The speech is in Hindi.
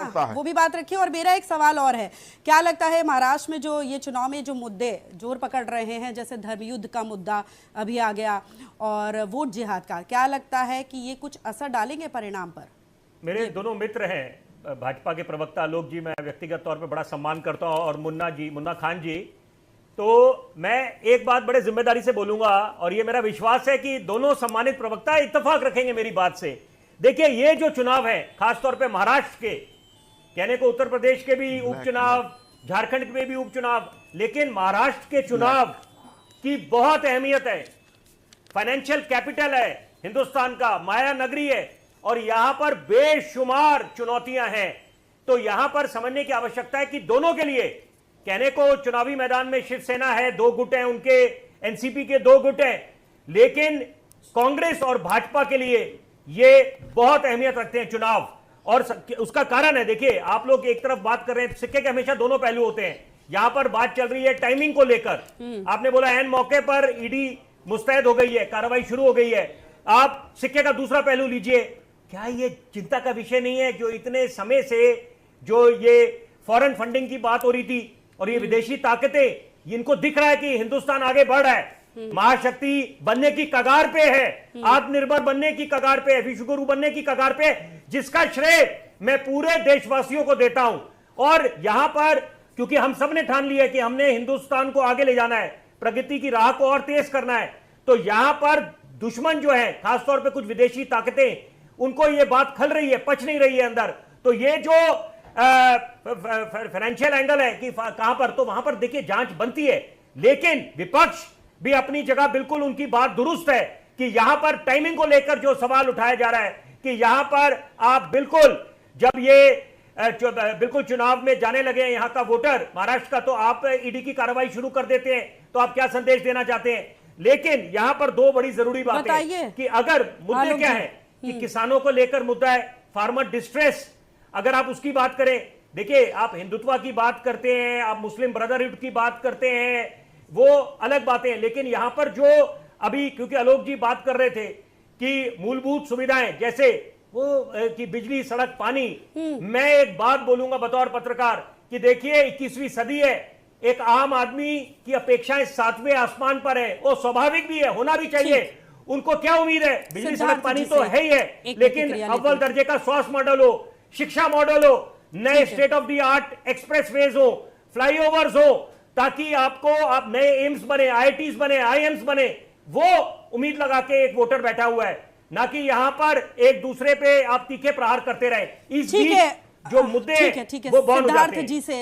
करता है। वो भी बात रखिए। और मेरा एक सवाल और है, क्या लगता है महाराष्ट्र में जो ये चुनाव में जो मुद्दे जोर पकड़ रहे हैं, जैसे धर्मयुद्ध का मुद्दा अभी आ गया और वोट जिहाद का, क्या लगता है कि ये कुछ असर डालेंगे परिणाम पर? मेरे दोनों मित्र हैं भाजपा के प्रवक्ता आलोक जी, मैं व्यक्तिगत तौर पे बड़ा सम्मान करता हूं, और मुन्ना खान जी, तो मैं एक बात बड़े जिम्मेदारी से बोलूंगा, और ये मेरा विश्वास है कि दोनों सम्मानित प्रवक्ता इत्तेफाक रखेंगे मेरी बात से। देखिए, ये जो चुनाव है, खासतौर पे महाराष्ट्र के, कहने को उत्तर प्रदेश के भी उपचुनाव, झारखंड के भी उपचुनाव, लेकिन महाराष्ट्र के चुनाव की बहुत अहमियत है। फाइनेंशियल कैपिटल है हिंदुस्तान का, माया नगरी है, और यहां पर बेशुमार चुनौतियां हैं। तो यहां पर समझने की आवश्यकता है कि दोनों के लिए, कहने को चुनावी मैदान में शिवसेना है, 2 गुट हैं उनके, एनसीपी के 2 गुट हैं, लेकिन कांग्रेस और भाजपा के लिए ये बहुत अहमियत रखते हैं चुनाव। और उसका कारण है, देखिए, आप लोग एक तरफ बात कर रहे हैं, सिक्के के हमेशा दोनों पहलू होते हैं। यहां पर बात चल रही है टाइमिंग को लेकर। आपने बोला एन मौके पर ईडी मुस्तैद हो गई है, कार्रवाई शुरू हो गई है। आप सिक्के का दूसरा पहलू लीजिए, क्या ये चिंता का विषय नहीं है जो इतने समय से जो ये फॉरेन फंडिंग की बात हो रही थी और ये विदेशी ताकतें, इनको दिख रहा है कि हिंदुस्तान आगे बढ़ रहा है, महाशक्ति बनने की कगार पे है, आत्मनिर्भर बनने की कगार पे है, विश्वगुरु बनने की कगार पे है, जिसका श्रेय मैं पूरे देशवासियों को देता हूं। और यहां पर क्योंकि हम सब ने ठान लिया कि हमने हिंदुस्तान को आगे ले जाना है, प्रगति की राह को और तेज करना है, तो यहां पर दुश्मन जो है, खासतौर पे कुछ विदेशी ताकतें, उनको ये बात खल रही है, पच नहीं रही है अंदर। तो ये जो फाइनेंशियल एंगल है कि कहां पर, तो वहां पर देखिए जांच बनती है, लेकिन विपक्ष भी अपनी जगह बिल्कुल, उनकी बात दुरुस्त है कि यहां पर टाइमिंग को लेकर जो सवाल उठाया जा रहा है कि यहां पर आप बिल्कुल, जब ये बिल्कुल चुनाव में जाने लगे हैं यहां का वोटर महाराष्ट्र का, तो आप ईडी की कार्रवाई शुरू कर देते हैं, तो आप क्या संदेश देना चाहते हैं? लेकिन यहां पर 2 बड़ी जरूरी बातें हैं कि अगर मुद्दे क्या है कि किसानों को लेकर मुद्दा है, फार्मर डिस्ट्रेस, अगर आप उसकी बात करें, देखिए, आप हिंदुत्व की बात करते हैं, आप मुस्लिम ब्रदरहुड की बात करते हैं, वो अलग बातें हैं, लेकिन यहां पर जो अभी, क्योंकि आलोक जी बात कर रहे थे कि मूलभूत सुविधाएं जैसे वो कि बिजली, सड़क, पानी, मैं एक बात बोलूंगा बतौर पत्रकार कि देखिए, 21वीं सदी है, एक आम आदमी की अपेक्षाएं 7वें आसमान पर है, वो स्वाभाविक भी है, होना भी चाहिए। उनको क्या उम्मीद है? बिजली, सड़क, पानी तो है ही है, लेकिन अव्वल दर्जे का स्वास्थ्य मॉडल हो, शिक्षा मॉडल हो, नए state of the art expressways हो, फ्लाईओवर्स हो, ताकि आपको आप नए एम्स बने, आईआईटीज बने, आईएम्स बने। वो उम्मीद लगा के एक वोटर बैठा हुआ है, ना कि यहां पर एक दूसरे पे आप तीखे प्रहार करते रहे। इस बीच जो मुद्दे वो बॉन्ड हो जाते हैं। जी से